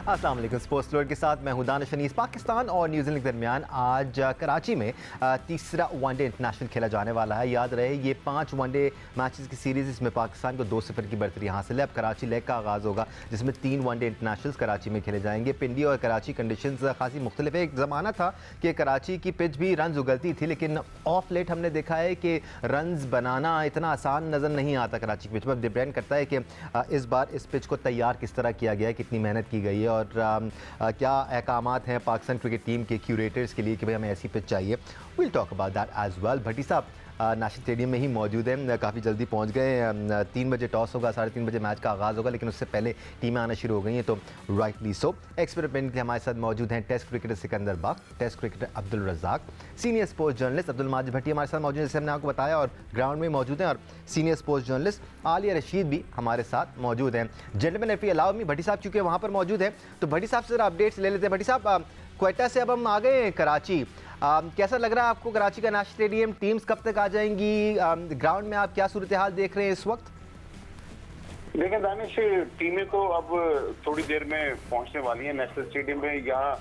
अस्सलाम वालेकुम। Sports load के साथ मैं हूं दानिश अनीस। पाकिस्तान और न्यूजीलैंड के दरमियान आज कराची में तीसरा वनडे इंटरनेशनल खेला जाने वाला है। याद रहे ये 5 वनडे मैचेस की सीरीज़, इसमें पाकिस्तान को 2-0 की बढ़तरी हासिल है। अब कराची लेग का आगाज़ होगा जिसमें 3 वनडे इंटरनेशनल्स कराची में खेले जाएंगे। पिंडी और कराची कंडीशंस खासी मुख्तलिफ है। एक ज़माना था कि कराची की पिच भी रन उगलती थी, लेकिन ऑफ लेट हमने देखा है कि रन्स बनाना इतना आसान नज़र नहीं आता कराची की पिच पर। डिपेंड करता है कि इस बार इस पिच को तैयार किस तरह किया गया है, कितनी मेहनत की गई है और क्या अहकामात हैं पाकिस्तान क्रिकेट टीम के क्यूरेटर्स के लिए कि भाई हमें ऐसी पिच चाहिए। Will talk about that as well. Bhatti साहब नेशनल स्टेडियम में ही मौजूद हैं, काफ़ी जल्दी पहुंच गए। 3 बजे टॉस होगा, 3:30 बजे मैच का आगाज़ होगा, लेकिन उससे पहले टीमें आना शुरू हो गई हैं, तो राइटली सो। एक्सपेरिमेंट के हमारे साथ मौजूद हैं test cricketer Sikandar Bakht, test cricketer Abdul Razzaq, senior sports journalist Abdul Majid Bhatti हमारे साथ मौजूद हैं, जैसे हमने आपको बताया, और ग्राउंड में मौजूद हैं, और senior sports journalist Aliya Rasheed भी हमारे साथ मौजूद हैं। Gentleman if you allow me, Bhatti साहब चूँकि वहाँ पर मौजूद है, तो भट्टी साहब से ज़रा अपडेट्स ले लेते हैं। भट्टी साहब, क्वेटा से अब हम आ गए हैं कराची, कैसा लग रहा है आपको कराची का नेशनल स्टेडियम? टीम्स कब तक आ जाएंगी? ग्राउंड में आप क्या सूरत हाल देख रहे हैं इस वक्त? देखिए दानिश, टीमें तो अब थोड़ी देर में पहुंचने वाली हैं नेशनल स्टेडियम में। यहाँ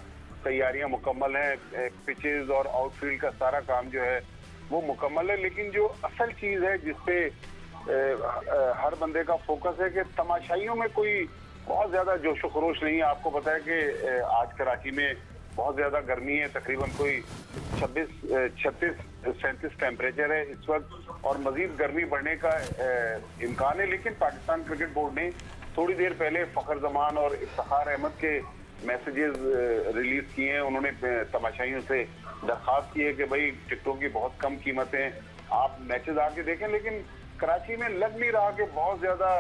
तैयारियां मुकम्मल हैं, पिचेस और आउटफील्ड का सारा काम जो है वो मुकम्मल है। लेकिन जो असल चीज है जिसपे हर बंदे का फोकस है कि तमाशाइयों में कोई बहुत ज्यादा जोशो खरोश नहीं है। आपको पता है कि आज कराची में बहुत ज्यादा गर्मी है, तकरीबन कोई 36-37 टेम्परेचर है इस वक्त, और मजीद गर्मी बढ़ने का इम्कान है। लेकिन पाकिस्तान क्रिकेट बोर्ड ने थोड़ी देर पहले फखर जमान और इफ्तिखार अहमद के मैसेजेस रिलीज किए हैं। उन्होंने तमाशाइयों से दरख्वास्त की है कि भाई टिकटों की बहुत कम कीमतें, आप मैचेस आके देखें। लेकिन कराची में लग नहीं रहा कि बहुत ज्यादा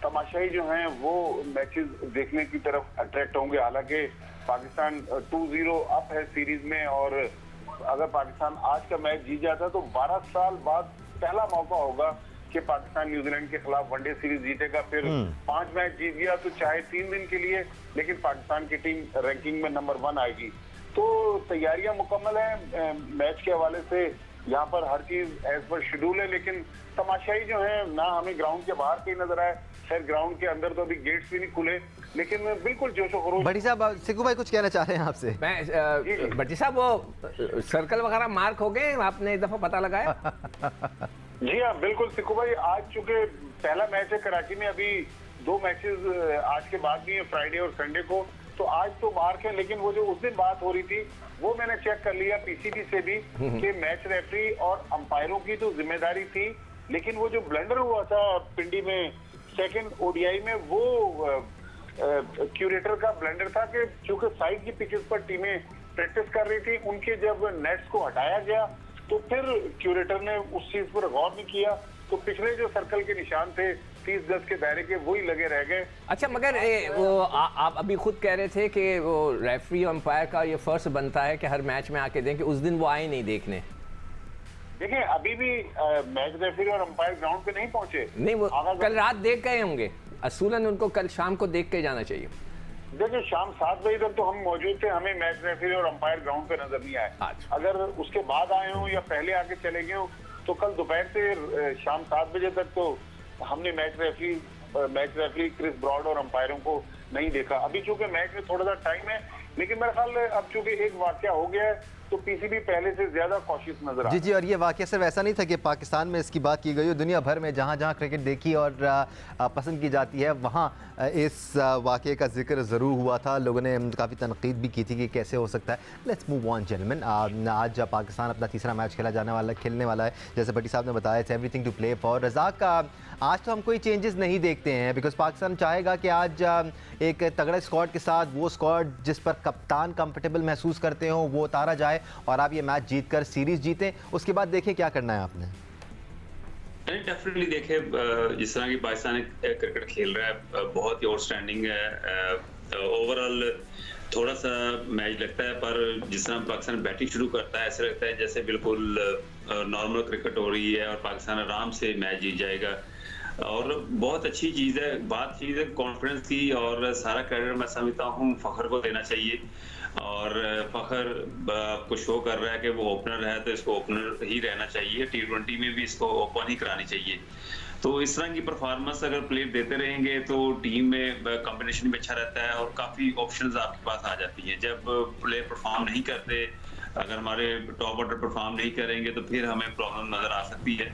तमाशाई जो हैं वो मैचेस देखने की तरफ अट्रैक्ट होंगे। हालांकि पाकिस्तान 2-0 अप है सीरीज में, और अगर पाकिस्तान आज का मैच जीत जाता तो 12 साल बाद पहला मौका होगा कि पाकिस्तान न्यूजीलैंड के खिलाफ वनडे सीरीज जीतेगा। फिर 5 मैच जीत गया तो चाहे 3 दिन के लिए, लेकिन पाकिस्तान की टीम रैंकिंग में नंबर 1 आएगी। तो तैयारियां मुकम्मल हैं मैच के हवाले से, यहाँ पर हर चीज एज पर शेड्यूल है। लेकिन तमाशाई जो है ना हमें ग्राउंड के बाहर कहीं नजर आए, खैर ग्राउंड के अंदर तो अभी गेट्स भी नहीं खुले, लेकिन बिल्कुल जोशो खरोश। भट्टी साहब, सिक्कू भाई कुछ कहना चाह रहे हैं आपसे? मैं भट्टी साहब, वो सर्कल वगैरह मार्क हो गए, आपने एक दफा पता लगाया? जी हाँ बिल्कुल सिक्कू भाई, आज चूंकि पहला मैच है कराची में, अभी 2 मैचेस आज के बाद भी है, फ्राइडे और संडे को, तो आज तो मार्क है। लेकिन वो जो उस दिन बात हो रही थी वो मैंने चेक कर लिया पीसीबी से भी कि मैच रेफरी और अंपायरों की तो जिम्मेदारी थी, लेकिन वो जो ब्लंडर हुआ था पिंडी में सेकंड ओडीआई में, वो क्यूरेटर का ब्लंडर था कि चूंकि साइड की पिचेस पर टीमें प्रैक्टिस कर रही थी, उनके जब नेट्स को हटाया गया तो फिर क्यूरेटर ने उस चीज पर गौर नहीं किया, तो पिछले जो सर्कल के निशान थे 30 गज के दायरे के, वही लगे रह गए। अच्छा, मगर वो आप अभी खुद कह रहे थे कि वो रेफरी और अंपायर का ये फर्ज बनता है कि हर मैच में आके दें, कि उस दिन वो आए नहीं देखने। देखिए अभी भी मैच रेफरी और अंपायर ग्राउंड पे नहीं पहुंचे। नहीं, वो कल रात देख गए होंगे, असूलन उनको कल शाम को देख के जाना चाहिए। देखिए शाम 7 बजे तक तो हम मौजूद थे, हमें मैच रेफरी और अंपायर ग्राउंड पे नजर नहीं आए। अगर उसके बाद आए हों या पहले आके चले गए हों तो कल दोपहर से शाम 7 बजे तक तो हमने मैच रेफरी क्रिस ब्रॉड और अंपायरों को नहीं देखा। अभी चूंकि मैच में थोड़ा सा टाइम है, लेकिन मेरे ख्याल में अब चूंकि एक वाकया हो गया है तो पीसीबी पहले से ज्यादा कॉशियस नजर आ। जी, और ये वाकया सिर्फ ऐसा नहीं था कि पाकिस्तान में इसकी बात की गई हो, दुनिया भर में जहाँ जहाँ क्रिकेट देखी और पसंद की जाती है वहाँ इस वाकये का जिक्र ज़रूर हुआ था। लोगों ने काफ़ी तनकीद भी की थी कि कैसे हो सकता है। Let's move on gentleman. आज पाकिस्तान अपना तीसरा मैच खेलने वाला है, जैसे भट्टी साहब ने बताया, it's everything to play for. Razzaq, आज तो हम कोई चेंजेस नहीं देखते हैं बिकॉज पाकिस्तान चाहेगा कि आज एक तगड़े स्क्वाड के साथ, वो स्क्वाड जिस पर कप्तान कंफर्टेबल महसूस करते हो, वो उतारा जाए और आप ये मैच जीतकर सीरीज जीतें। उसके बाद देखें क्या करना है आपने। डेफिनेटली देखें, जिस तरह की पाकिस्तान क्रिकेट खेल रहा है बहुत ही आउटस्टैंडिंग है। ओवरऑल थोड़ा सा मैच लगता है, पर जिस तरह पाकिस्तान बैटिंग शुरू करता है ऐसा लगता है जैसे बिल्कुल नॉर्मल क्रिकेट हो रही है और पाकिस्तान आराम से मैच जीत जाएगा। और बहुत अच्छी चीज़ है, चीज़ है कॉन्फिडेंस की, और सारा क्रेडिट मैं समझता हूँ फ़खर को देना चाहिए। और फ़खर आपको शो कर रहा है कि वो ओपनर है, तो इसको ओपनर ही रहना चाहिए, T20 में भी इसको ओपन ही करानी चाहिए। तो इस तरह की परफॉर्मेंस अगर प्लेयर देते रहेंगे तो टीम में कॉम्बिनेशन भी अच्छा रहता है और काफ़ी ऑप्शंस आपके पास आ जाती हैं। जब प्लेयर परफॉर्म नहीं करते, अगर हमारे टॉप ऑर्डर परफॉर्म नहीं करेंगे तो फिर हमें प्रॉब्लम नज़र आ सकती है।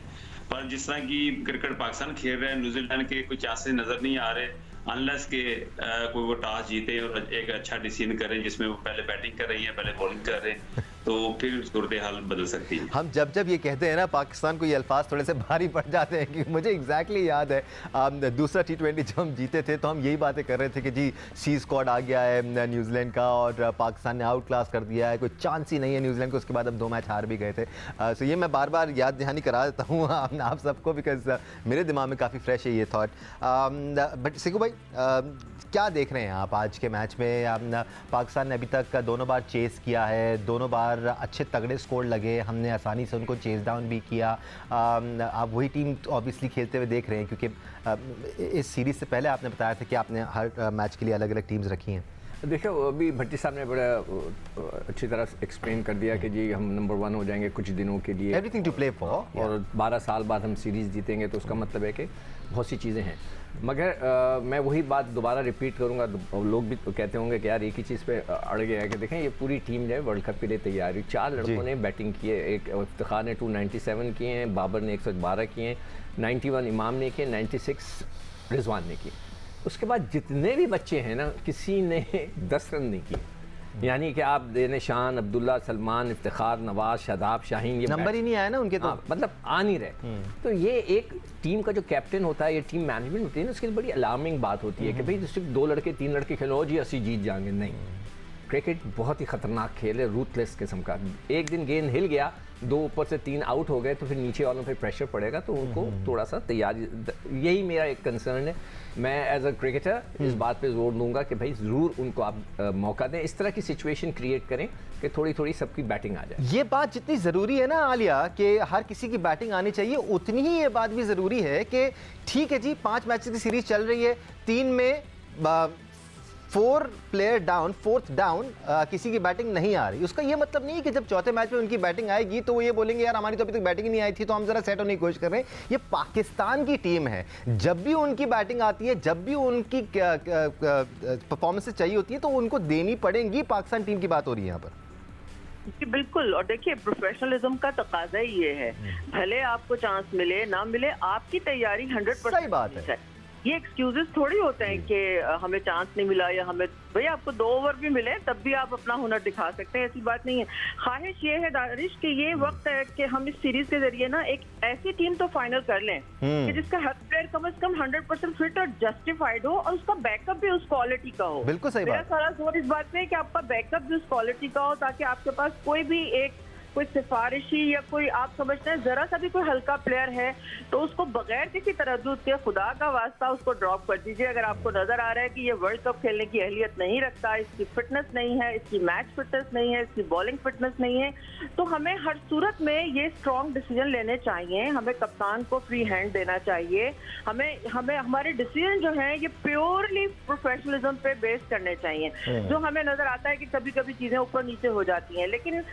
पर जिस तरह की क्रिकेट पाकिस्तान खेल रहे हैं, न्यूजीलैंड के कोई चांसेस नज़र नहीं आ रहे, अनलेस के कोई वो टॉस जीते और एक अच्छा डिसीजन करें जिसमें वो पहले बैटिंग कर रही है, पहले बॉलिंग कर रहे हैं, तो फिर सूरत हाल बदल सकती है। हम जब ये कहते हैं ना पाकिस्तान को, ये अल्फाज थोड़े से भारी पड़ जाते हैं कि मुझे एग्जैक्टली याद है दूसरा T20 जब हम जीते थे तो हम यही बातें कर रहे थे कि जी सी स्क्वाड आ गया है न्यूजीलैंड का और पाकिस्तान ने आउट क्लास कर दिया है, कोई चांस ही नहीं है न्यूजीलैंड को। उसके बाद अब 2 मैच हार भी गए थे। सो ये मैं बार बार याद दहानी करा देता हूँ आप सबको, बिकॉज मेरे दिमाग में काफ़ी फ्रेश है ये थॉट। बट सिकू भाई, क्या देख रहे हैं आप आज के मैच में? पाकिस्तान ने अभी तक दोनों बार चेस किया है, दोनों बार अच्छे तगड़े स्कोर लगे, हमने आसानी से उनको चेस डाउन भी किया। आप वही टीम ऑब्वियसली खेलते हुए देख रहे हैं, क्योंकि इस सीरीज़ से पहले आपने बताया था कि आपने हर मैच के लिए अलग अलग टीम्स रखी हैं। देखो, अभी भट्टी साहब ने बड़ा अच्छी तरह से एक्सप्लेन कर दिया कि जी हम नंबर 1 हो जाएंगे कुछ दिनों के लिए, एवरीथिंग टू प्ले फॉर, और 12 साल बाद हम सीरीज़ जीतेंगे, तो उसका मतलब है कि बहुत सी चीज़ें हैं। मगर मैं वही बात दोबारा रिपीट करूंगा, लोग भी तो कहते होंगे कि यार एक ही चीज़ पे अड़ गया है, कि देखें ये पूरी टीम जो है वर्ल्ड कप के लिए तैयार हुई। 4 लड़कों ने बैटिंग की है, एक इफ्तिखार ने 297 किए हैं, बाबर ने 112 किए हैं, 91 इमाम ने किए, 96 रिजवान ने किए। उसके बाद जितने भी बच्चे हैं ना, किसी ने 10 रन नहीं किए। यानी कि आप देने शान, अब्दुल्ला, सलमान, इफ्तिखार, नवाज, शादाब, शाहीन, ये नंबर ही नहीं आया ना उनके, तो मतलब आ नहीं रहे। तो ये एक टीम का जो कैप्टन होता है, ये टीम मैनेजमेंट होती है ना, उसकी बड़ी अलार्मिंग बात होती है कि भाई सिर्फ 2 लड़के 3 लड़के खेलो जी असि जीत जाएंगे, नहीं। क्रिकेट बहुत ही खतरनाक खेल है, रूथलेस किस्म का। एक दिन गेंद हिल गया, 2 ऊपर से 3 आउट हो गए, तो फिर नीचे वालों पे प्रेशर पड़ेगा, तो उनको थोड़ा सा तैयारी, यही मेरा एक कंसर्न है। मैं एज अ क्रिकेटर इस बात पे जोर दूंगा कि भाई ज़रूर उनको आप मौका दें, इस तरह की सिचुएशन क्रिएट करें कि थोड़ी थोड़ी सबकी बैटिंग आ जाए। ये बात जितनी ज़रूरी है ना आलिया कि हर किसी की बैटिंग आनी चाहिए, उतनी ही ये बात भी ज़रूरी है कि ठीक है जी 5 मैच की सीरीज चल रही है, 3 में 4 प्लेयर डाउन, 4th डाउन, किसी की बैटिंग नहीं आ रही। उसका ये मतलब नहीं है कि जब चौथे मैच में उनकी बैटिंग आएगी तो वो ये बोलेंगे यार हमारी तो अभी तक बैटिंग नहीं आई थी, तो हम जरा सेट होने की कोशिश कर रहे हैं। ये पाकिस्तान की टीम है, जब भी उनकी बैटिंग आती है, जब भी उनकी परफॉर्मेंसेस चाहिए होती है, तो उनको देनी पड़ेंगी। पाकिस्तान टीम की बात हो रही है यहाँ पर। जी बिल्कुल, और देखिए प्रोफेशनलिज्म का तकाजा ही ये है, भले आपको चांस मिले ना मिले, आपकी तैयारी 100% सही बात है। ये एक्सक्यूजेस थोड़ी होते हैं कि हमें चांस नहीं मिला या हमें, भाई आपको 2 ओवर भी मिले तब भी आप अपना हुनर दिखा सकते हैं, ऐसी बात नहीं है। ख्वाहिश ये है दानिश कि ये वक्त है कि हम इस सीरीज के जरिए ना एक ऐसी टीम तो फाइनल कर लें कि जिसका हर प्लेयर कम से कम 100% फिट और जस्टिफाइड हो, और उसका बैकअप भी उस क्वालिटी का हो। बिल्कुल सही मेरा बात। सारा जोर इस बात पे है कि आपका बैकअप भी उस क्वालिटी का हो, ताकि आपके पास कोई सिफारिशी या कोई आप समझते हैं जरा सा भी कोई हल्का प्लेयर है तो उसको बगैर किसी तरद्दुद के खुदा का वास्ता उसको ड्रॉप कर दीजिए। अगर आपको नजर आ रहा है कि ये वर्ल्ड कप खेलने की अहलियत नहीं रखता, इसकी फिटनेस नहीं है, इसकी मैच फिटनेस नहीं है, इसकी बॉलिंग फिटनेस नहीं है, तो हमें हर सूरत में ये स्ट्रॉन्ग डिसीजन लेने चाहिए। हमें कप्तान को फ्री हैंड देना चाहिए। हमें हमारे डिसीजन जो हैं ये प्योरली प्रोफेशनलिज्म पे बेस करने चाहिए। जो हमें नजर आता है कि कभी कभी चीजें ऊपर नीचे हो जाती हैं, लेकिन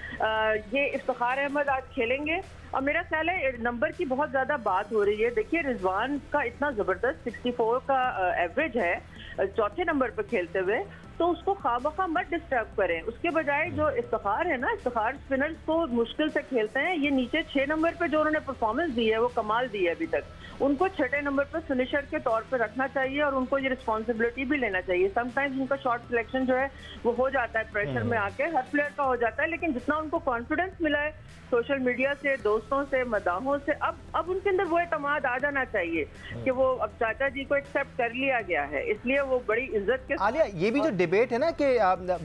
ये इफ्तिखार अहमद आज खेलेंगे और मेरा ख्याल है नंबर की बहुत ज्यादा बात हो रही है। देखिए रिजवान का इतना जबरदस्त 64 का एवरेज है चौथे नंबर पर खेलते हुए, तो उसको खामखा मत डिस्टर्ब करें। उसके बजाय जो इफ्तिखार है ना, इफ्तिखार स्पिनर्स को मुश्किल से खेलते हैं, ये नीचे 6 नंबर पे जो उन्होंने परफॉर्मेंस दी है वो कमाल दी है अभी तक, उनको 6ठे नंबर पर फिनिशर के तौर पे रखना चाहिए और उनको ये रिस्पॉन्सिबिलिटी भी लेना चाहिए। समटाइम्स उनका शॉट सिलेक्शन जो है वो हो जाता है प्रेशर में आके, हर प्लेयर का हो जाता है, लेकिन जितना उनको कॉन्फिडेंस मिला है सोशल मीडिया से, दोस्तों से, मदाहों से, अब उनके अंदर वो एतमाद आ जाना चाहिए कि वो अब चाचा जी को एक्सेप्ट कर लिया गया है, इसलिए वो बड़ी इज्जत के आलिया ये भी जो डिबेट है ना कि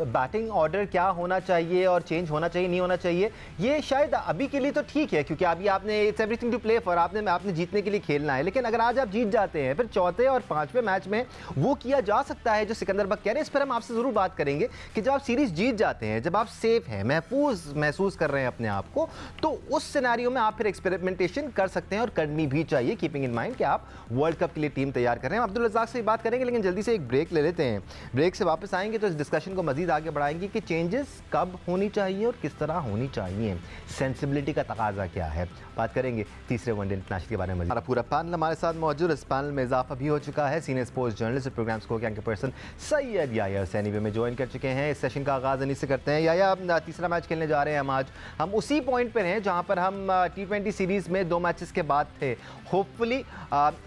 बैटिंग ऑर्डर क्या होना चाहिए और चेंज होना चाहिए नहीं होना चाहिए, ये शायद अभी के लिए तो ठीक है क्योंकि अभी आपने it's everything to play for, आपने जीतने के लिए खेलना है। लेकिन अगर आज आप जीत जाते हैं फिर चौथे और पांचवें मैच में वो किया जा सकता है जो सिकंदर बक कह रहे हैं। इस पर हम आपसे ज़रूर बात करेंगे कि जब आप सीरीज जीत जाते हैं, जब आप सेफ हैं, महसूस कर रहे हैं अपने आप को, तो उस सिनेरियो में आप फिर एक्सपेरिमेंटेशन कर सकते हैं और करनी भी चाहिए, कीपिंग इन माइंड कि आप वर्ल्ड कप के लिए टीम तैयार कर रहे हैं। हम अब्दुल रज़ाक से बात करेंगे लेकिन जल्दी से एक ब्रेक ले लेते हैं। ब्रेक से वापस आएंगे तो इस डिस्कशन को मजीद आगे बढ़ाएंगे कि चेंजेस कब होनी चाहिए और किस तरह होनी चाहिए, सेंसिबिलिटी का तकाजा क्या है, बात करेंगे तीसरे वनडे इंटरनेशनल के बारे में। हमारा पूरा पैनल हमारे साथ मौजूद, इस पैनल में इजाफा भी हो चुका है। Senior sports journalist programme score के एंकर पर्सन सैयद याया हुसैनी में ज्वाइन कर चुके हैं। इस सेशन का आगाज़ इन्हीं से करते हैं। याया, तीसरा मैच खेलने जा रहे हैं हम आज। हम उसी पॉइंट पर हैं जहां पर हम T20 सीरीज़ में 2 मैचेस के बाद थे। होपफुली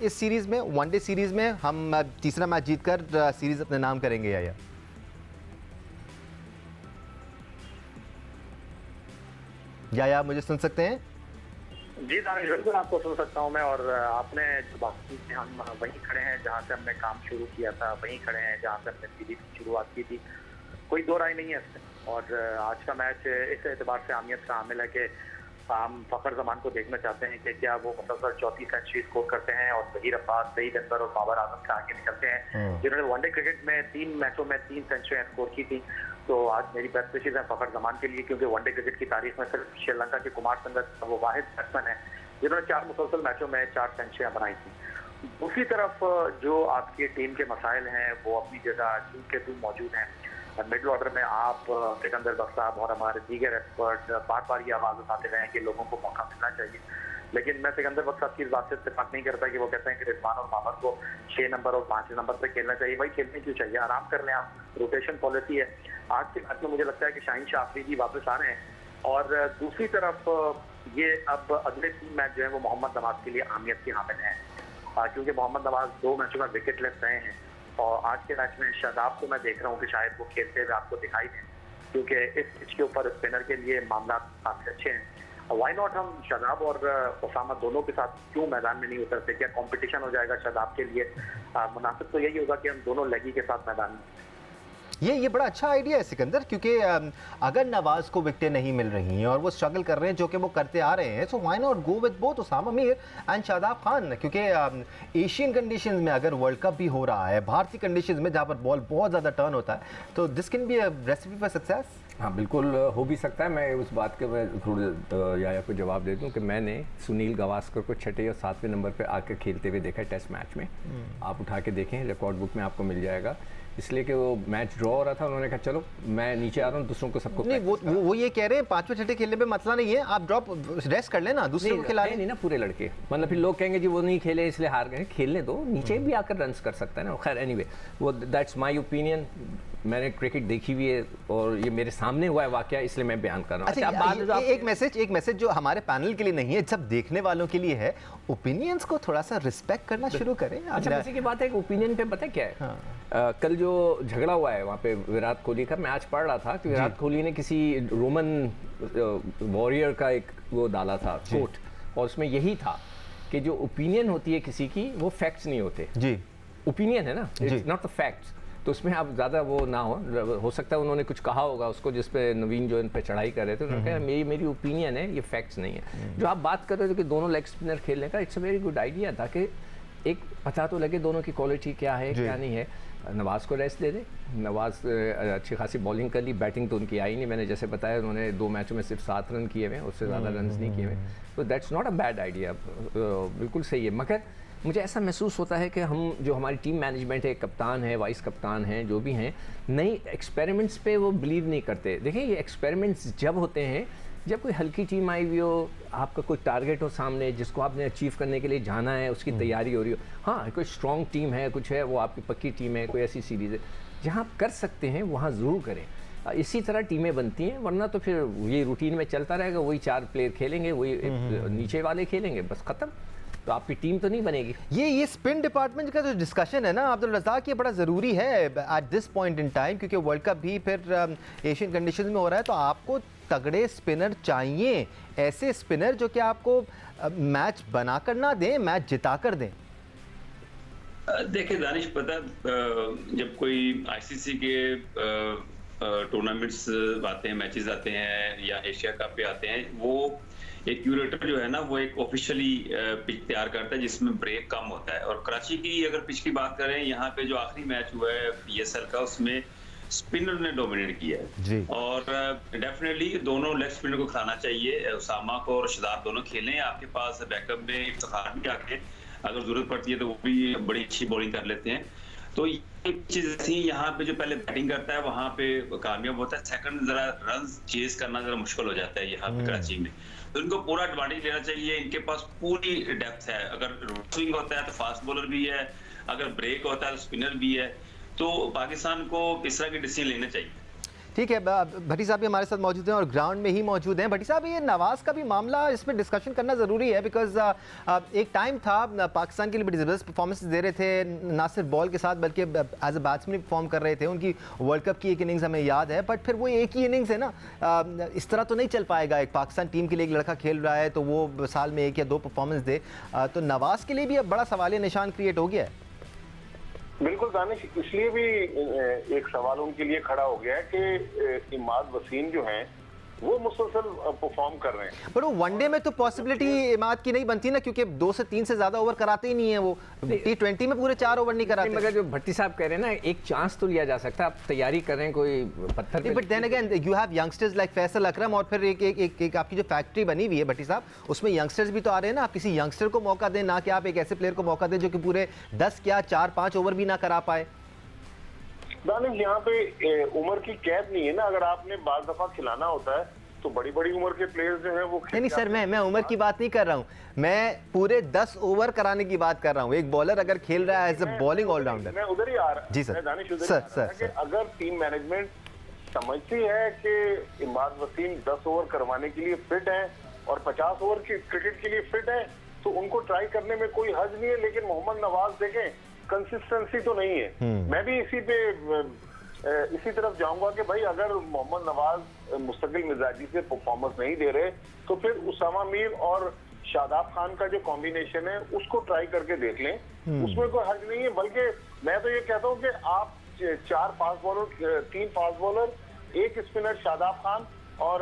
इस सीरीज़ में, वनडे सीरीज़ में हम तीसरा मैच जीतकर सीरीज़ अपने नाम करेंगे। याया मुझे सुन सकते हैं? जी दानिश, बिल्कुल आपको सुन सकता हूं मैं। और आपने जो बात की कि हम वहीं खड़े हैं जहां से हमने काम शुरू किया था, वहीं खड़े हैं जहां से हमने सीरीज की शुरुआत की थी, कोई दो राय नहीं है इसमें। और आज का मैच इस एतबार से अहमियत का हामिल है कि हम फखर जमान को देखना चाहते हैं कि क्या वो मुसलसल चौथी सेंचुरी स्कोर करते हैं और ज़हीर अब्बास, सईद अकबर और बाबर आजम से आगे निकलते हैं, जिन्होंने वनडे क्रिकेट में 3 मैचों में 3 सेंचुरियां स्कोर की थी। तो आज मेरी बेस्ट विशेज है फखर जमान के लिए, क्योंकि वनडे क्रिकेट की तारीख में सिर्फ श्रीलंका के कुमार संगत वो वाहिद बैट्समैन है जिन्होंने 4 मुसलसल मैचों में 4 सेंचुरियां बनाई थी। दूसरी तरफ जो आपकी टीम के मसाइल हैं वो अपनी जगह चूक के दूर मौजूद हैं। मिडल ऑर्डर में आप सिकंदर बक साहब और हमारे दीगर एक्सपर्ट बार बार ये आवाज़ उठाते रहे हैं कि लोगों को मौका मिलना चाहिए, लेकिन मैं सिकंदर बक साहब की इस बात से इत्तेफाक नहीं करता कि वो कहते हैं कि रिजवान और मामर को 6 नंबर और 5 नंबर पर खेलना चाहिए। भाई खेलने क्यों चाहिए, आराम कर लें आप, रोटेशन पॉलिसी है। आज के मैच में मुझे लगता है कि शाहीन शाह अफरीदी वापस आ रहे हैं। और दूसरी तरफ ये अब अगले 3 मैच जो है वो मोहम्मद नवाज के लिए अहमियत की हामिल हैं, क्योंकि मोहम्मद नवाज 2 मैचों में विकेट लेस रहे हैं। और आज के मैच में शादाब को मैं देख रहा हूँ कि शायद वो खेलते हुए आपको दिखाई दें, क्योंकि इस पिच के ऊपर स्पिनर के लिए मामला काफी अच्छे हैं। वाई नॉट हम शादाब और उसामा दोनों के साथ क्यों मैदान में नहीं उतरते? क्या कंपटीशन हो जाएगा शादाब के लिए? मुनासिब तो यही होगा कि हम दोनों लेगी के साथ मैदान में। ये बड़ा अच्छा आइडिया है सिकंदर, क्योंकि अगर नवाज को विकेटें नहीं मिल रही हैं और वो स्ट्रगल कर रहे हैं जो कि वो करते आ रहे हैं, so why not go with both Usama Mir and Shadab Khan, क्योंकि एशियन कंडीशंस में अगर वर्ल्ड कप भी हो रहा है, भारतीय कंडीशंस में जहाँ पर बॉल बहुत ज़्यादा टर्न होता है, तो this can be a recipe for success. हाँ बिल्कुल हो भी सकता है। मैं उस बात के मैं थोड़ा याया को जवाब दे दूं कि मैंने सुनील गावस्कर को 6 या 7वें नंबर पे आकर खेलते हुए देखा है टेस्ट मैच में। आप उठा के देखें, रिकॉर्ड बुक में आपको मिल जाएगा। इसलिए कि वो मैच ड्रॉ हो रहा था, उन्होंने कहा चलो मैं नीचे आ रहा हूँ, दूसरों को सबको नहीं, वो ये कह रहे हैं 5वें 6ठे खेलने में मसला नहीं है, आप ड्रॉप रेस्ट कर लेना, दूसरे को खिला नहीं ना पूरे लड़के, मतलब फिर लोग कहेंगे जी वो नहीं खेले इसलिए हार गए। खेलने दो, नीचे भी आकर रन्स कर सकता है ना। खैर एनीवे, वो दैट्स माय ओपिनियन। मैंने क्रिकेट देखी हुई है और ये मेरे सामने हुआ है वाकया, इसलिए मैं बयान कर रहा हूँ। अच्छा, एक मैसेज जो हमारे पैनल के लिए नहीं है, सब देखने वालों के लिए है, ओपिनियंस को थोड़ा सा रिस्पेक्ट करना शुरू करें। अच्छा, वैसे की बात है, ओपिनियन पे पता क्या है, कल जो झगड़ा हुआ है वहाँ पे विराट कोहली का, मैं आज पढ़ रहा था कि विराट कोहली ने किसी रोमन वॉरियर का एक वो डाला था कोट, और उसमें यही था कि जो ओपिनियन होती है किसी की वो फैक्ट्स नहीं होते जी, ओपिनियन है ना, इट्स नॉट द फैक्ट्स। तो उसमें आप ज़्यादा वो ना हो सकता है उन्होंने कुछ कहा होगा उसको जिस पे नवीन जो इन पे चढ़ाई कर रहे थे, उन्होंने कहा मेरी ओपिनियन है, ये फैक्ट्स नहीं है। जो आप बात कर रहे थे कि दोनों लेग स्पिनर खेलने का, it's a very good idea था कि एक पता तो लगे दोनों की क्वालिटी क्या है क्या नहीं है। नवाज को रेस्ट दे दे, नवाज अच्छी खासी बॉलिंग कर ली, बैटिंग तो उनकी आई नहीं। मैंने जैसे बताया उन्होंने 2 मैचों में सिर्फ 7 रन किए हुए, उससे ज़्यादा रन नहीं किए हुए, तो that's not a bad idea, बिल्कुल सही है। मगर मुझे ऐसा महसूस होता है कि हम जो हमारी टीम मैनेजमेंट है, कप्तान है, वाइस कप्तान हैं, जो भी हैं, नई एक्सपेरिमेंट्स पे वो बिलीव नहीं करते। देखिए ये एक्सपेरिमेंट्स जब होते हैं जब कोई हल्की टीम आई हुई हो, आपका कोई टारगेट हो सामने जिसको आपने अचीव करने के लिए जाना है, उसकी तैयारी हो रही हो। हाँ, कोई स्ट्रॉन्ग टीम है, कुछ है, वो आपकी पक्की टीम है, कोई ऐसी सीरीज़ है जहाँ आप कर सकते हैं, वहाँ ज़रूर करें। इसी तरह टीमें बनती हैं, वरना तो फिर ये रूटीन में चलता रहेगा, वही 4 प्लेयर खेलेंगे, वही नीचे वाले खेलेंगे, बस ख़त्म, तो आपकी टीम तो नहीं बनेगी। ये स्पिन डिपार्टमेंट का जो डिस्कशन है ना अब्दुल रज़ाक, ये बड़ा ज़रूरी है at this point in time, क्योंकि वर्ल्ड कप भी फिर एशियन कंडीशन में हो रहा है, तो आपको तगड़े स्पिनर चाहिए, ऐसे स्पिनर जो कि आपको मैच बना कर ना दें, मैच जिता कर दें। देखिए दानिश, पता जब कोई आईसीसी के टूर्नामेंट्स आते हैं, मैचेस आते हैं या एशिया कप पे आते हैं, वो एक क्यूरेटर जो है ना वो एक ऑफिशियली पिच तैयार करता है जिसमें ब्रेक कम होता है। और कराची की अगर पिच की बात करें, यहाँ पे जो आखिरी मैच हुआ है पीएसएल का, उसमें स्पिनर ने डोमिनेट किया है जी। और डेफिनेटली दोनों लेग स्पिनर को खिलाना चाहिए। उसामा को और शादाब दोनों खेलें, आपके पास बैकअप में इफ्तिखार भी आके अगर जरूरत पड़ती है तो वो भी बड़ी अच्छी बॉलिंग कर लेते हैं। तो ये चीज ऐसी यहाँ पे जो पहले बैटिंग करता है वहां पे कामयाब होता है, सेकंड जरा रन चेज करना जरा मुश्किल हो जाता है यहाँ पे कराची में। तो इनको पूरा एडवांटेज लेना चाहिए, इनके पास पूरी डेप्थ है। अगर स्विंग होता है तो फास्ट बॉलर भी है, अगर ब्रेक होता है तो स्पिनर भी है। तो पाकिस्तान को इस तरह के डिसीजन लेने चाहिए। ठीक है, भट्टी साहब भी हमारे साथ मौजूद हैं और ग्राउंड में ही मौजूद हैं। भट्टी साहब, ये नवाज़ का भी मामला, इसमें डिस्कशन करना ज़रूरी है बिकॉज एक टाइम था पाकिस्तान के लिए बड़ी ज़बरदस्त परफॉर्मेंस दे रहे थे, ना सिर्फ बॉल के साथ बल्कि एज अ बैट्समैन परफॉर्म कर रहे थे। उनकी वर्ल्ड कप की एक इनिंग्स हमें याद है, बट फिर वो एक ही इनिंग्स है ना, इस तरह तो नहीं चल पाएगा। एक पाकिस्तान टीम के लिए एक लड़का खेल रहा है तो वो साल में 1 या 2 परफॉर्मेंस दे, तो नवाज़ के लिए भी अब बड़ा सवालिया निशान क्रिएट हो गया है। बिल्कुल दानिश, इसलिए भी एक सवाल उनके लिए खड़ा हो गया है कि इमाद वसीम जो हैं वो मुसलसल परफॉर्म कर रहे हैं। पर वो वनडे में तो पॉसिबिलिटी इमाद की नहीं बनती ना, क्योंकि 2 से 3 से ज्यादा ओवर कराते ही नहीं है वो। T20 में पूरे 4 ओवर नहीं कराते। मगर जो भट्टी साहब कह रहे हैं ना, एक चांस तो लिया जा सकता है। आप तैयारी कर रहे हैं कोई पत्थर पे, but then again you have youngsters like Faisal Akram, और फिर एक आपकी जो फैक्ट्री बनी हुई है भट्टी साहब, उसमें यंगस्टर्स भी तो आ रहे हैं ना। आप किसी यंगस्टर को मौका दें, ना कि आप एक ऐसे प्लेयर को मौका दें जो कि पूरे 10 क्या 4-5 ओवर भी ना करा पाए। दानिश, यहाँ पे उम्र की कैद नहीं है ना। अगर आपने बार दफा खिलाना होता है तो बड़ी बड़ी उम्र के प्लेयर्स जो हैं वो नहीं सर, मैं उम्र की बात नहीं कर रहा हूँ, मैं पूरे 10 ओवर कराने की बात कर रहा हूँ। एक बॉलर अगर खेल रहा है एज अ बॉलिंग ऑलराउंडर, मैं उधर ही आ रहा जी सर। मैं दानिश उधर सर, ही आ रहा सर, कि अगर टीम मैनेजमेंट समझती है कि इमाद वसीम 10 ओवर करवाने के लिए फिट है और 50 ओवर की क्रिकेट के लिए फिट है, तो उनको ट्राई करने में कोई हर्ज नहीं है। लेकिन मोहम्मद नवाज देखें, कंसिस्टेंसी तो नहीं है। मैं भी इसी तरफ जाऊंगा कि भाई अगर मोहम्मद नवाज मुस्तकिल मिजाजी से परफॉर्मेंस नहीं दे रहे तो फिर उसामा मीर और शादाब खान का जो कॉम्बिनेशन है उसको ट्राई करके देख लें, उसमें कोई हर्ज नहीं है। बल्कि मैं तो ये कहता हूँ कि आप 4 fast bowler, 3 fast bowler, 1 spinner Shadab Khan और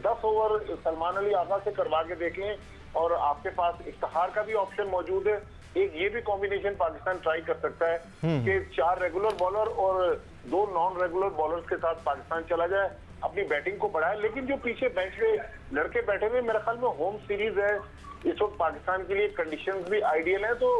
10 ओवर सलमान अली आगा से करवा के देख लें। और आपके पास इफ्तिखार का भी ऑप्शन मौजूद है। एक ये भी कॉम्बिनेशन पाकिस्तान ट्राई कर सकता है कि 4 रेगुलर बॉलर और 2 नॉन रेगुलर बॉलर्स के साथ पाकिस्तान चला जाए, अपनी बैटिंग को बढ़ाए। लेकिन जो पीछे बेंच पे लड़के बैठे हुए, मेरे ख्याल में होम सीरीज है इस वक्त पाकिस्तान के लिए, कंडीशंस भी आइडियल है। तो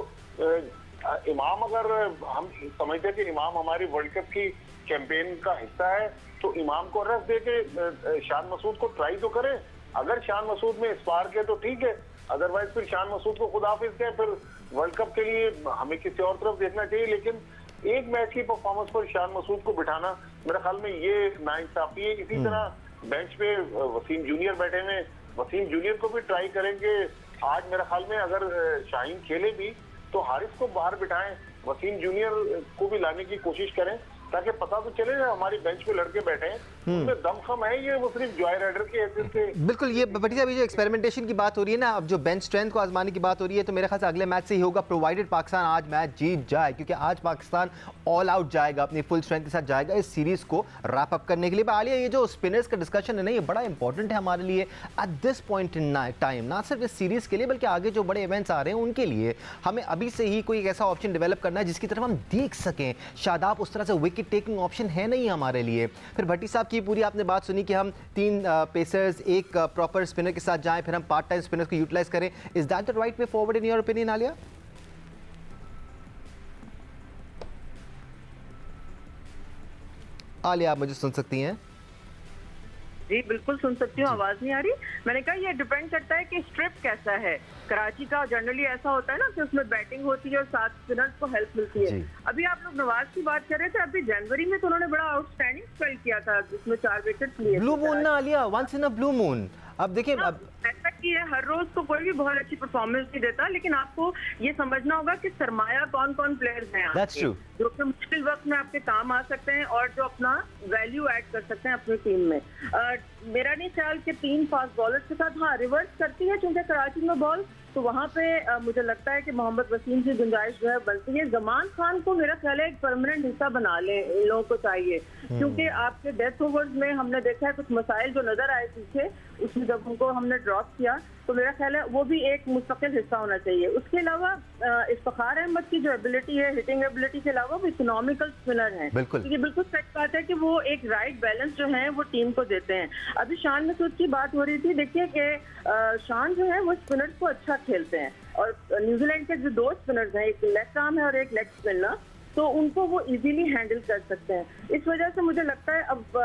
इमाम, अगर हम समझते हैं कि इमाम हमारी वर्ल्ड कप की कैंपेन का हिस्सा है, तो इमाम को रस दे के शान मसूद को ट्राई तो करें। अगर शान मसूद में स्पार्क है तो ठीक है, अदरवाइज फिर शान मसूद को खुद हाफिज करें। फिर वर्ल्ड कप के लिए हमें किसी और तरफ देखना चाहिए। लेकिन एक मैच की परफॉर्मेंस पर शान मसूद को बिठाना मेरे ख्याल में ये नाइंसाफी है। इसी तरह बेंच पे वसीम जूनियर बैठे हुए, वसीम जूनियर को भी ट्राई करेंगे। आज मेरे ख्याल में अगर शाहीन खेले भी तो हारिस को बाहर बिठाएं, वसीम जूनियर को भी लाने की कोशिश करें, ताकि पता तो चले ना हमारी बेंच पे लड़के बैठे हैं उनमें दमखम है, ये वो सिर्फ जॉय राइडर के हैसियत से। बिल्कुल, ये भट्टी साहब, जो एक्सपेरिमेंटेशन की बात हो रही है ना, अब जो बेंच स्ट्रेंथ को आजमाने की बात हो रही है, तो मेरे ख्याल से अगले मैच से ही होगा, प्रोवाइडेड पाकिस्तान आज मैच जीत जाए, क्योंकि आज पाकिस्तान ऑल आउट जाएगा, अपनी फुल स्ट्रेंथ के साथ जाएगा इस सीरीज को रैप अप करने के लिए। आलिया, ये जो स्पिनर्स का डिस्कशन है ना, ये बड़ा इंपॉर्टेंट है हमारे लिए at this point in time, ना सिर्फ इस सीरीज के लिए बल्कि आगे जो बड़े इवेंट्स आ रहे हैं उनके लिए। हमें अभी से ही कोई ऐसा ऑप्शन डेवलप करना है जिसकी तरफ हम देख सकें। शादाब उस तरह से विकेट टेकिंग ऑप्शन है नहीं हमारे लिए। फिर भट्टी साहब की पूरी आपने बात सुनी कि हम 3 पेसर्स, एक प्रॉपर स्पिनर के साथ जाएं, फिर हम पार्ट टाइम स्पिनर्स को यूटिलाइज करें। Is that the right way forward in your opinion Alia? Alia, आप मुझे सुन सकती हैं? जी बिल्कुल सुन सकती हूँ, आवाज नहीं आ रही। मैंने कहा ये डिपेंड करता है कि स्ट्रिप कैसा है। कराची का जनरली ऐसा होता है ना कि उसमें बैटिंग होती है और 7 स्पिनर्स को हेल्प मिलती है। अभी आप लोग नवाज की बात कर रहे थे, अभी जनवरी में तो उन्होंने बड़ा आउटस्टैंडिंग स्पेल किया था जिसमें 4 विकेट लिए। ब्लू मून ना Alia, once in a blue moon. अब देखिए, ऐसा कि है हर रोज तो कोई भी बहुत अच्छी परफॉर्मेंस नहीं देता, लेकिन आपको ये समझना होगा कि सरमाया कौन कौन प्लेयर्स हैं आपके, जो कि मुश्किल वक्त में आपके काम आ सकते हैं और जो अपना वैल्यू ऐड कर सकते हैं अपनी टीम में। मेरा नहीं ख्याल कि 3 फास्ट बॉलर्स के साथ, हाँ रिवर्स करती है क्योंकि कराची में बॉल तो वहाँ पे मुझे लगता है कि मोहम्मद वसीम की गुंजाइश जो है बनती है। जमान खान को मेरा ख्याल है एक परमानेंट हिस्सा बना ले इन लोगों को चाहिए, क्योंकि आपके डेथ ओवर्स में हमने देखा है कुछ मसाइल जो नजर आए पीछे, उसमें जब उनको हमने ड्रॉप किया तो मेरा ख्याल है वो भी एक मुस्तकिल हिस्सा होना चाहिए। उसके अलावा इफ्तिखार अहमद की जो एबिलिटी है, हिटिंग एबिलिटी के अलावा वो इकोनॉमिकल स्पिनर हैं। बिल्कुल। ये बिल्कुल सच बात है कि वो एक राइट बैलेंस जो है वो टीम को देते हैं। अभी शान मसूद की बात हो रही थी, देखिए कि शान जो है वो स्पिनर्स को अच्छा खेलते हैं और न्यूजीलैंड के जो 2 स्पिनर्स हैं, एक लेफ्ट आर्म है और एक लेग स्पिनर, तो उनको वो इजीली हैंडल कर सकते हैं। इस वजह से मुझे लगता है अब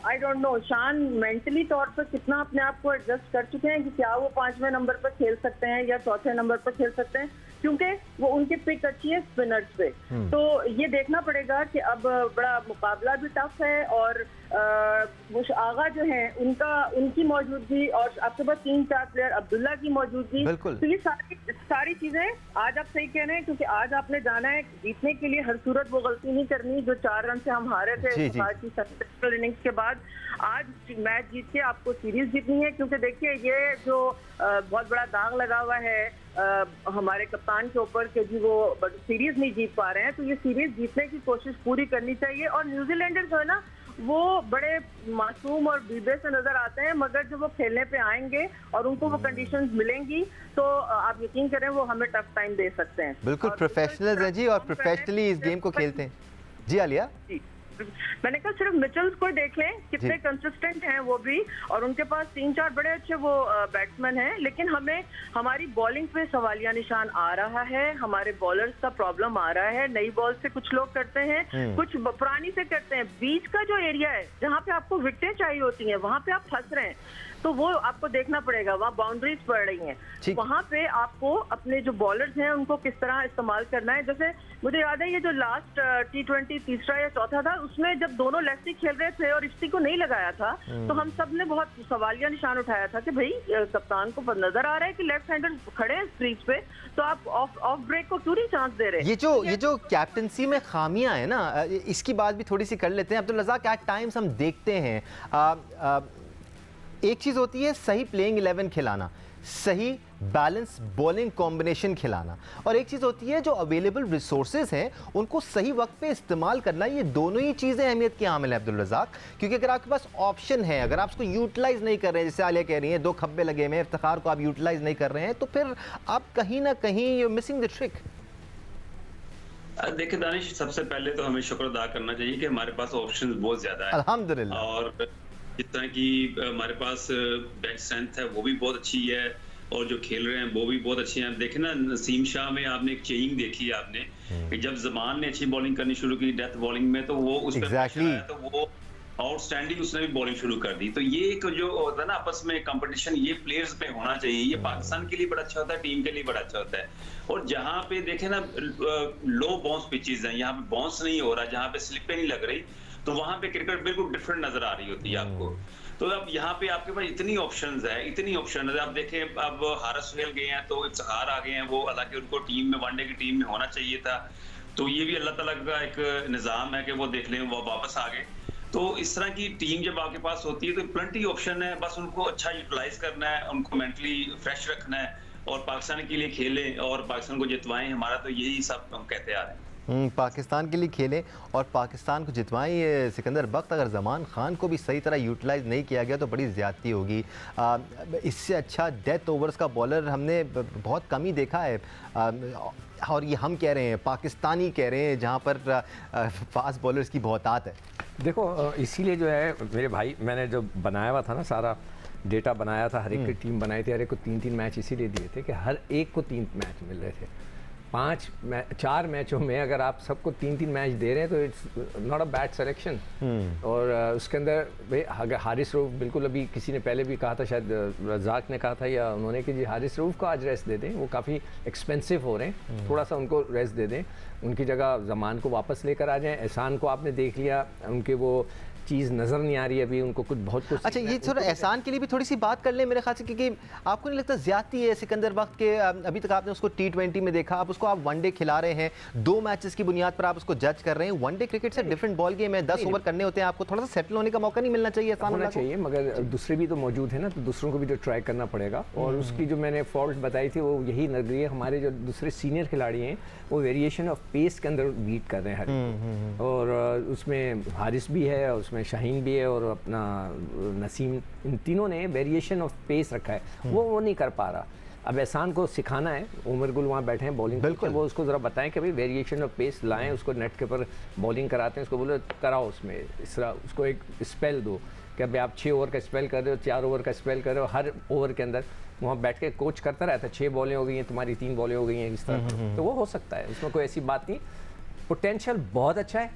आई डोंट नो शान मेंटली तौर पर कितना अपने आप को एडजस्ट कर चुके हैं कि क्या वो 5वें नंबर पर खेल सकते हैं या 4थे नंबर पर खेल सकते हैं, क्योंकि वो उनकी पिक अच्छी है स्पिनर्स पे। तो ये देखना पड़ेगा कि अब बड़ा मुकाबला भी टफ है और मुश आगा जो है उनकी मौजूदगी और आपके पास 3-4 प्लेयर अब्दुल्ला की मौजूदगी, तो ये सारी चीजें आज आप सही कह रहे हैं, क्योंकि आज आपने जाना है जीतने के लिए, हर सूरत वो गलती नहीं करनी जो 4 रन से हम हारे थे सक्सेसफुल इनिंग्स के बाद। आज मैच जीत के आपको सीरीज जीतनी है, क्योंकि देखिए ये जो बहुत बड़ा दाग लगा हुआ है हमारे कप्तान के ऊपर कि जी वो सीरीज नहीं जीत पा रहे हैं, तो ये सीरीज जीतने की कोशिश पूरी करनी चाहिए। और न्यूजीलैंडर जो है ना वो बड़े मासूम और बीबे से नजर आते हैं, मगर जब वो खेलने पे आएंगे और उनको वो कंडीशंस मिलेंगी तो आप यकीन करें वो हमें टफ टाइम दे सकते हैं। बिल्कुल प्रोफेशनल्स हैं जी और प्रोफेशनली इस गेम को खेलते हैं। जी आलिया जी, मैंने कहा सिर्फ मिचेल्स को देख लें कितने कंसिस्टेंट हैं वो भी, और उनके पास 3-4 बड़े अच्छे वो बैट्समैन हैं, लेकिन हमें हमारी बॉलिंग पे सवालिया निशान आ रहा है, हमारे बॉलर्स का प्रॉब्लम आ रहा है। नई बॉल से कुछ लोग करते हैं, कुछ पुरानी से करते हैं। बीच का जो एरिया है जहाँ पे आपको विकेटें चाहिए होती हैं वहाँ पे आप फंस रहे हैं, तो वो आपको देखना पड़ेगा। वहाँ बाउंड्रीज पड़ रही हैं, वहाँ पे आपको अपने जो बॉलर्स हैं उनको किस तरह इस्तेमाल करना है। जैसे मुझे याद है ये जो लास्ट T20 तीसरा या चौथा था, उसमें जब दोनों लेफ्टी खेल रहे थे और इफ्ती को नहीं लगाया था, तो हम सब ने बहुत सवालिया निशान उठाया था कि भाई कप्तान को नजर आ रहा है कि लेफ्ट हैंडर खड़े हैं क्रीज पे, तो आप ऑफ ब्रेक को क्यों नहीं चांस दे रहे। ये जो कैप्टनसी में खामियां है ना, इसकी बात भी थोड़ी सी कर लेते हैं। अब्दुल रज़ाक, एट टाइम्स हम देखते हैं एक चीज़ होती है सही प्लेइंग 11 खिलाना, सही बैलेंस बॉलिंग कॉम्बिनेशन खिलाना, और एक चीज़ होती है जो अवेलेबल रिसोर्सेज हैं उनको सही वक्त पे इस्तेमाल करना। ये दोनों ही चीज़ें अहमियत की हामिल है अब्दुल रज़ाक, क्योंकि अगर आपके पास ऑप्शन है, अगर आप उसको यूटिलाइज़ नहीं कर रहे हैं, जैसे आलिया कह रही हैं 2 खब्बे लगे हुए हैं, इफ्तिखार को आप यूटिलाइज़ नहीं कर रहे हैं, तो फिर आप कहीं ना कहीं यू मिसिंग द ट्रिक। देखिए दानिश, सबसे पहले तो हमें शुक्र अदा करना चाहिए कि हमारे पास ऑप्शंस बहुत ज्यादा है अल्हम्दुलिल्लाह, और जिस तरह की हमारे पास बेंच स्ट्रेंथ है वो भी बहुत अच्छी है और जो खेल रहे हैं वो भी बहुत अच्छे हैं। देखें ना, नसीम शाह में आपने एक चेंजिंग देखी है आपने कि जब जमान ने अच्छी बॉलिंग करनी शुरू की डेथ बॉलिंग में, तो वो उस पर तो वो आउटस्टैंडिंग उसने भी बॉलिंग शुरू कर दी। तो ये एक जो होता है ना आपस में कंपटीशन, ये प्लेयर्स पे होना चाहिए। ये पाकिस्तान के लिए बड़ा अच्छा होता है, टीम के लिए बड़ा अच्छा होता है। और जहाँ पे देखें ना लो बाउंस पिचेस हैं, यहाँ पे बाउंस नहीं हो रहा, जहाँ पे स्लिपें नहीं लग रही, तो वहां पे क्रिकेट बिल्कुल डिफरेंट नजर आ रही होती है आपको। तो अब यहाँ पे आपके पास इतनी ऑप्शंस है, इतनी ऑप्शन है। आप देखें अब हारिस सुहेल गए हैं तो इफ्तिखार आ गए हैं, वो हालांकि उनको टीम में वनडे की टीम में होना चाहिए था, तो ये भी अल्लाह ताला का एक निज़ाम है कि वो देख लें वो वापस आ गए। तो इस तरह की टीम जब आपके पास होती है तो प्लेंटी ऑप्शन है, बस उनको अच्छा यूटिलाइज करना है, उनको मेंटली फ्रेश रखना है और पाकिस्तान के लिए खेलें और पाकिस्तान को जितवाएं। हमारा तो यही सब हम कहते आ रहे हैं, पाकिस्तान के लिए खेलें और पाकिस्तान को जितवाएं। ये सिकंदर बख्त, अगर जमान खान को भी सही तरह यूटिलाइज़ नहीं किया गया तो बड़ी ज़्यादती होगी। इससे अच्छा डेथ ओवर्स का बॉलर हमने बहुत कम ही देखा है, और ये हम कह रहे हैं, पाकिस्तानी कह रहे हैं, जहाँ पर फास्ट बॉलर्स की बहुतात है। देखो इसीलिए जो है मेरे भाई, मैंने जो बनाया हुआ था ना, सारा डेटा बनाया था, हर एक की टीम बनाई थी, हर एक को 3-3 मैच इसीलिए दिए थे कि हर एक को 3 मैच मिल रहे थे। 4 मैचों में अगर आप सबको 3-3 मैच दे रहे हैं तो it's not a bad selection. और उसके अंदर भाई अगर हारिस रऊफ, बिल्कुल अभी किसी ने पहले भी कहा था, शायद रज़ाक ने कहा था या उन्होंने, कि जी हारिस रऊफ को आज रेस्ट दे दें, वो काफ़ी एक्सपेंसिव हो रहे हैं, थोड़ा सा उनको रेस्ट दे दें, उनकी जगह जमान को वापस लेकर आ जाएं। एहसान को आपने देख लिया, उनके वो चीज़ नज़र नहीं आ रही है अभी उनको, कुछ बहुत कुछ। अच्छा, ये थोड़ा एहसान के लिए भी थोड़ी सी बात कर लें मेरे ख्याल से, क्योंकि आपको नहीं लगता ज्यादती है सिकंदर वक्त के? अभी तक आपने उसको T20 में देखा, आप उसको आप वनडे खिला रहे हैं, 2 मैचेस की बुनियाद पर आप उसको जज कर रहे हैं। वनडे क्रिकेट से डिफरेंट बॉल गेम है, 10 ओवर करने होते हैं, आपको थोड़ा सा सेटल होने का मौका नहीं मिलना चाहिए? एहसान होना उल्लाह को? चाहिए, मगर दूसरे भी तो मौजूद है ना, तो दूसरों को भी तो ट्राई करना पड़ेगा। और उसकी जो मैंने फॉल्ट बताई थी वो यही लग रही है, हमारे जो दूसरे सीनियर खिलाड़ी हैं वो वेरिएशन ऑफ पेस के अंदर बीट कर रहे हैं हर एक को। और उसमें हारिस भी है, उसमें शाहीन भी है और अपना नसीम, इन तीनों ने वेरिएशन ऑफ पेस रखा है, वो नहीं कर पा रहा। अब एहसान को सिखाना है, उमर गुल वहाँ बैठे हैं बॉलिंग, बिल्कुल, वो उसको ज़रा बताएं कि भाई वेरिएशन ऑफ पेस लाएं, उसको नेट के ऊपर बॉलिंग कराते हैं, उसको बोलो कराओ उसमें इस तरह, उसको एक स्पेल दो कि अभी आप 6 ओवर का स्पेल कर रहे हो, 4 ओवर का स्पेल कर रहे हो, हर ओवर के अंदर वहाँ बैठ के कोच करता रहता है, 6 बॉलें हो गई हैं तुम्हारी, 3 बॉलें हो गई हैं, इस तरह। तो वो हो सकता है, उसमें कोई ऐसी बात नहीं, पोटेंशियल बहुत अच्छा है,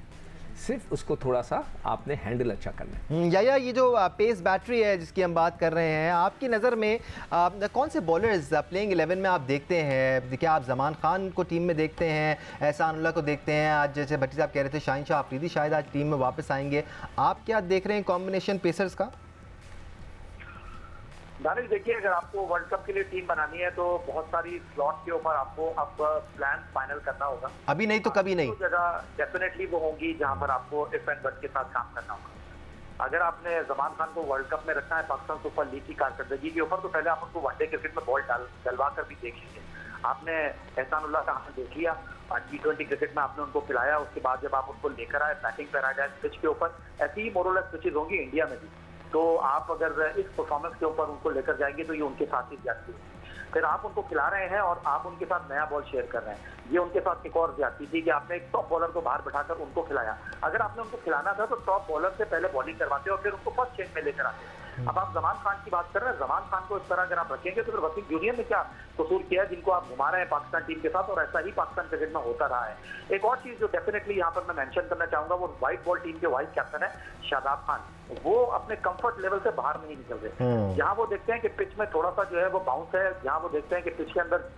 सिर्फ उसको थोड़ा सा आपने हैंडल अच्छा करना है। या ये जो पेस बैटरी है जिसकी हम बात कर रहे हैं, आपकी नज़र में कौन से बॉलर्स प्लेइंग 11 में आप देखते हैं? क्या आप जमान खान को टीम में देखते हैं, एहसान उल्लाह को देखते हैं? आज जैसे भट्टी साहब कह रहे थे शाहीन शाह अफरीदी शायद आज टीम में वापस आएंगे, आप क्या देख रहे हैं कॉम्बिनेशन पेसर्स का? दानिश, देखिए, अगर आपको वर्ल्ड कप के लिए टीम बनानी है तो बहुत सारी स्लॉट के ऊपर आपको अब प्लान फाइनल करना होगा। अभी नहीं तो कभी नहीं। जगह डेफिनेटली वो होंगी जहां पर आपको इफ एंड बट के साथ काम करना होगा। अगर आपने जमान खान को वर्ल्ड कप में रखना है पाकिस्तान सुपर लीग की कारकर्दगी के ऊपर, तो पहले आप उनको वनडे क्रिकेट में बॉल डलवा कर भी देख लीजिए। आपने एहसान उल्लाह का हाथ देख लिया, T20 क्रिकेट में आपने उनको खिलाया, उसके बाद जब आप उनको लेकर आए बैटिंग पैराडाइज पिच के ऊपर, ऐसी ही मोरलेस पिचेज होंगी इंडिया में भी, तो आप अगर इस परफॉर्मेंस के ऊपर उनको लेकर जाएंगे तो ये उनके साथ ही ज्यादती है। फिर आप उनको खिला रहे हैं और आप उनके साथ नया बॉल शेयर कर रहे हैं, ये उनके साथ एक और ज्यादती थी कि आपने एक टॉप बॉलर को बाहर बिठाकर उनको खिलाया। अगर आपने उनको खिलाना था तो टॉप बॉलर से पहले बॉलिंग करवाते और फिर उनको फर्स्ट चेंज में लेकर आते। अब आप जमान खान की बात कर रहे हैं, जमान खान को इस तरह अगर आप रखेंगे तो फिर वसीम जूनियर ने क्या कसूर किया है जिनको आप घुमा रहे हैं पाकिस्तान टीम के साथ, और ऐसा ही पाकिस्तान क्रिकेट में होता रहा है। एक और चीज जो डेफिनेटली यहाँ पर मैं मेंशन करना चाहूंगा, वो व्हाइट बॉल टीम के वाइस कैप्टन है शादाब खान। वो अपने कंफर्ट लेवल से बाहर नहीं निकल रहे। जहां वो देखते हैं कि पिच में थोड़ा सा जो है वो बाउंस है, जहां वो देखते हैं कि पिच के अंदर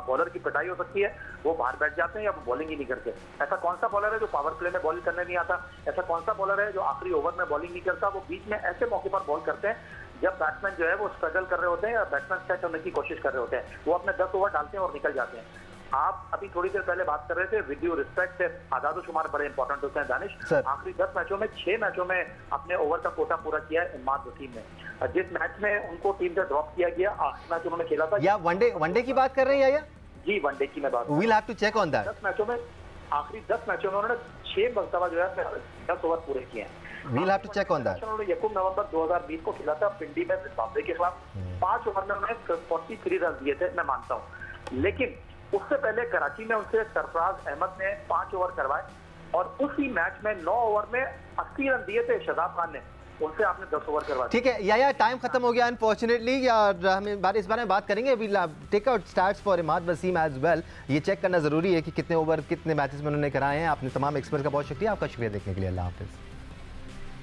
बॉलर की पिटाई हो सकती है, वो बाहर बैठ जाते हैं या वो बॉलिंग ही नहीं करते। ऐसा कौन सा बॉलर है जो पावर प्ले में बॉलिंग करने नहीं आता? ऐसा कौन सा बॉलर है जो आखिरी ओवर में बॉलिंग नहीं करता? वो बीच में ऐसे मौके पर बॉल करते हैं जब बैट्समैन जो है वो स्ट्रगल कर रहे होते हैं या बैट्समैन सेट होने की कोशिश कर रहे होते हैं, वो अपने 10 ओवर डालते हैं और निकल जाते हैं। आप अभी थोड़ी देर पहले बात कर रहे थे विद ड्यू रिस्पेक्ट से आजाद शुमार बड़े इंपॉर्टेंट होते हैं दानिश। आखिरी 10 मैचों में 6 मैचों में अपने ओवर का कोटा पूरा किया है इमाद वसीम ने। जिस मैच में उनको टीम से ड्रॉप किया गया, आखिरी मैच उन्होंने खेला था। या वनडे की बात कर रहे हैं या? जी, वनडे की मैं बात। We'll have to check on that. 10 मैचों में, आखिरी 10 मैचों में उन्होंने 6 मरतबा जो है 10 ओवर पूरे किए हैं। We'll have to check on that. उन्होंने यकूम नवंबर 2020 को खेला था पिंडी में जिम्बाब्वे के खिलाफ। 5 ओवर में उन्होंने 43 रन दिए थे, मैं मानता हूँ, लेकिन उससे पहले कराची में उनसे सरफराज अहमद ने 5 ओवर करवाए और उसी मैच में 9 ओवर में 80 रन दिए थे शादाब खान ने, उनसे आपने 10 ओवर करवा। ठीक है या टाइम खत्म हो गया अनफॉर्चुनेटली, या हम इस बारे में बात करेंगे। अभी take out starts for Imad Wasim as well. ये चेक करना जरूरी है कि कितने ओवर कितने मैचेस में उन्होंने कराए हैं। आपने तमाम एक्सपर्ट का बहुत शुक्रिया, आपका शुक्रिया देखने के लिए। अल्लाह हाफिज़।